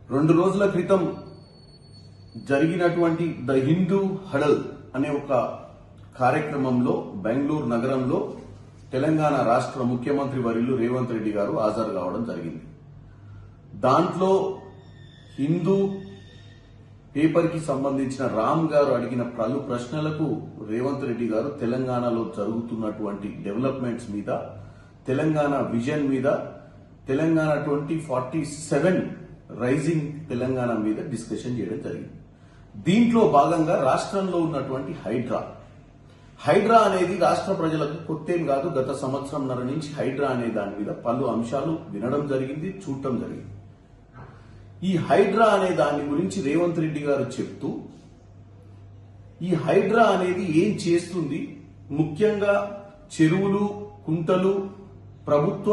2 రోజుల క్రితం జరిగినటువంటి ద హిందూ హడల్ అనే ఒక కార్యక్రమంలో బెంగళూరు నగరంలో తెలంగాణ రాష్ట్ర ముఖ్యమంత్రి వర్యులు రేవంత్ రెడ్డి గారు హాజరు కావడం జరిగింది. దాంట్లో హిందూ పేపర్ కి సంబంధించిన రామ్ గారు అడిగిన పలు ప్రశ్నలకు రేవంత్ రెడ్డి గారు తెలంగాణలో జరుగుతున్నటువంటి డెవలప్మెంట్స్ మీద, తెలంగాణ విజన్ మీద, తెలంగాణ 2047 రైజింగ్ తెలంగాణ మీద డిస్కషన్ చేయడం జరిగింది. దీంట్లో భాగంగా రాష్ట్రంలో ఉన్నటువంటి హైడ్రా అనేది రాష్ట్ర ప్రజలకు కొత్తేం కాదు. గత సంవత్సరంన్నర నుంచి హైడ్రా అనే దాని మీద పలు అంశాలు వినడం జరిగింది, చూడటం జరిగింది. ఈ హైడ్రా అనే దాని గురించి రేవంత్ రెడ్డి గారు చెప్తూ, ఈ హైడ్రా అనేది ఏం చేస్తుంది, ముఖ్యంగా చెరువులు, కుంటలు, ప్రభుత్వ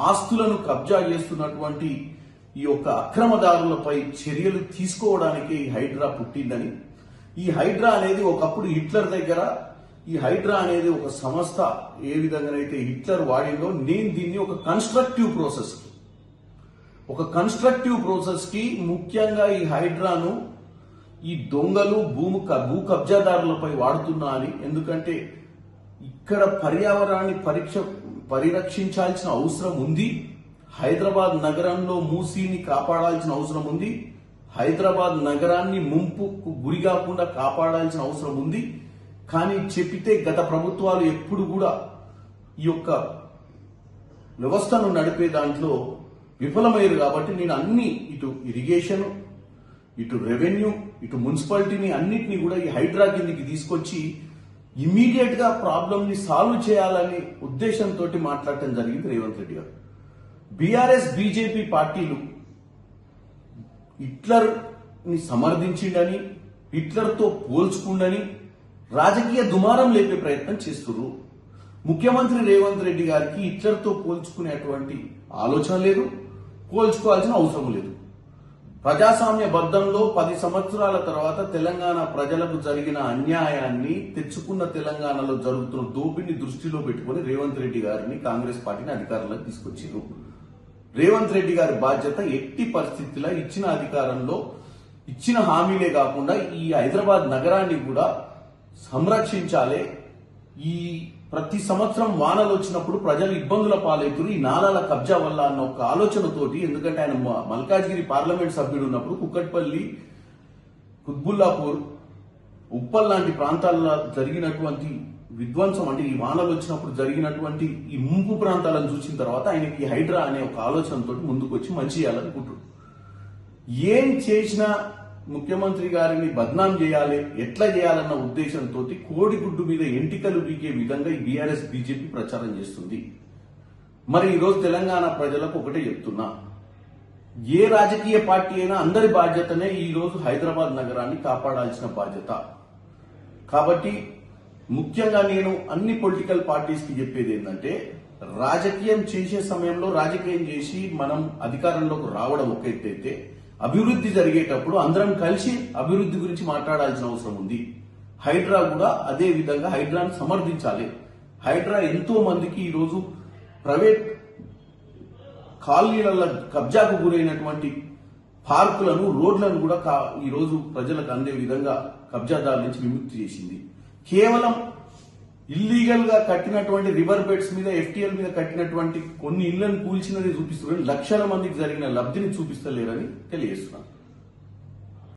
ఆస్తులను కబ్జా చేస్తున్నటువంటి ఈ యొక్క అక్రమదారులపై చర్యలు తీసుకోవడానికి ఈ హైడ్రా పుట్టిందని, ఈ హైడ్రా అనేది ఒకప్పుడు హిట్లర్ దగ్గర, ఈ హైడ్రా అనేది ఒక సంస్థ ఏ విధంగానైతే హిట్లర్ వాడిందో, నేను దీన్ని ఒక కన్స్ట్రక్టివ్ ప్రాసెస్ కి ముఖ్యంగా ఈ హైడ్రాను ఈ దొంగలు భూ కబ్జాదారులపై వాడుతున్నా అని. ఎందుకంటే ఇక్కడ పర్యావరణాన్ని పరిరక్షించాల్సిన అవసరం ఉంది. హైదరాబాద్ నగరంలో మూసీని కాపాడాల్సిన అవసరం ఉంది. హైదరాబాద్ నగరాన్ని ముంపుకు గురి కాకుండా కాపాడాల్సిన అవసరం ఉంది. కానీ చెప్పితే గత ప్రభుత్వాలు ఎప్పుడు కూడా ఈ యొక్క వ్యవస్థను నడిపే దాంట్లో విఫలమయ్యారు. కాబట్టి నేను అన్ని, ఇటు ఇరిగేషన్, ఇటు రెవెన్యూ, ఇటు మున్సిపాలిటీని అన్నిటినీ కూడా ఈ హైడ్రా కిందికి తీసుకొచ్చి ఇమీడియట్ గా ప్రాబ్లం ని సాల్వ్ చేయాలనే ఉద్దేశంతో మాట్లాడటం జరిగింది రేవంత్ రెడ్డి గారు. బీఆర్ఎస్ బీజేపీ పార్టీలు హిట్లర్ ని సమర్థించిండని, హిట్లర్ తో పోల్చుకుండని రాజకీయ దుమారం లేపే ప్రయత్నం చేస్తున్నారు. ముఖ్యమంత్రి రేవంత్ రెడ్డి గారికి హిట్లర్ తో పోల్చుకునేటువంటి ఆలోచన లేదు, పోల్చుకోవాల్సిన అవసరం లేదు. ప్రజాస్వామ్య బద్దంలో 10 సంవత్సరాల తర్వాత తెలంగాణ ప్రజలకు జరిగిన అన్యాయాన్ని, తెచ్చుకున్న తెలంగాణలో జరుగుతున్న దోపిడిని దృష్టిలో పెట్టుకుని రేవంత్ రెడ్డి గారిని, కాంగ్రెస్ పార్టీని అధికారంలోకి తీసుకొచ్చారు. రేవంత్ రెడ్డి గారి బాధ్యత ఎట్టి పరిస్థితుల్లో ఇచ్చిన అధికారంలో ఇచ్చిన హామీలే కాకుండా ఈ హైదరాబాద్ నగరాన్ని కూడా సంరక్షించాలి. ఈ ప్రతి సంవత్సరం వానలు వచ్చినప్పుడు ప్రజలు ఇబ్బందుల పాలవుతారు ఈ నాలాల కబ్జా వల్ల అన్న ఒక ఆలోచనతోటి. ఎందుకంటే ఆయన మల్కాజ్గిరి పార్లమెంట్ సభ్యుడు ఉన్నప్పుడు కుక్కట్పల్లి, కుత్బుల్లాపూర్, ఉప్పల్ లాంటి ప్రాంతాల్లో జరిగినటువంటి విధ్వంసం, అంటే ఈ వానలు వచ్చినప్పుడు జరిగినటువంటి ఈ ముంపు ప్రాంతాలను చూసిన తర్వాత ఆయనకి హైడ్రా అనే ఒక ఆలోచనతో ముందుకు వచ్చి మంచి చేయాలనుకుంటున్నాడు. ఏం చేసినా ముఖ్యమంత్రి గారిని బద్నాం చేయాలి, ఎట్లా చేయాలన్న ఉద్దేశంతో కోడిగుడ్డు మీద ఎంటికలు బీకే విధంగా ఈ బీఆర్ఎస్ బీజేపీ ప్రచారం చేస్తుంది. మరి ఈరోజు తెలంగాణ ప్రజలకు ఒకటే చెప్తున్నా, ఏ రాజకీయ పార్టీ అయినా అందరి బాధ్యతనే ఈ రోజు హైదరాబాద్ నగరాన్ని కాపాడాల్సిన బాధ్యత. కాబట్టి ముఖ్యంగా నేను అన్ని పొలిటికల్ పార్టీస్ కి చెప్పేది ఏంటంటే, రాజకీయం చేసే సమయంలో రాజకీయం చేసి మనం అధికారంలోకి రావడం ఒక ఎత్తైతే, అభివృద్ధి జరిగేటప్పుడు అందరం కలిసి అభివృద్ధి గురించి మాట్లాడాల్సిన అవసరం ఉంది. హైడ్రా కూడా అదే విధంగా హైడ్రాను సమర్థించాలి. హైడ్రా ఎంతో మందికి ఈరోజు ప్రైవేట్ కాలనీల కబ్జాకు గురైనటువంటి పార్కులను, రోడ్లను కూడా ఈరోజు ప్రజలకు అందే విధంగా కబ్జాదారుల నుంచి విముక్తి చేసింది. కేవలం ఇల్లీగల్ గా కట్టినటువంటి రివర్ బెడ్స్ మీద, ఎఫ్టీఎల్ మీద కట్టినటువంటి కొన్ని ఇళ్లను కూల్చినది చూపిస్తున్నారు, లక్షల మందికి జరిగిన లబ్ధిని చూపిస్తలేరని తెలియజేస్తున్నారు.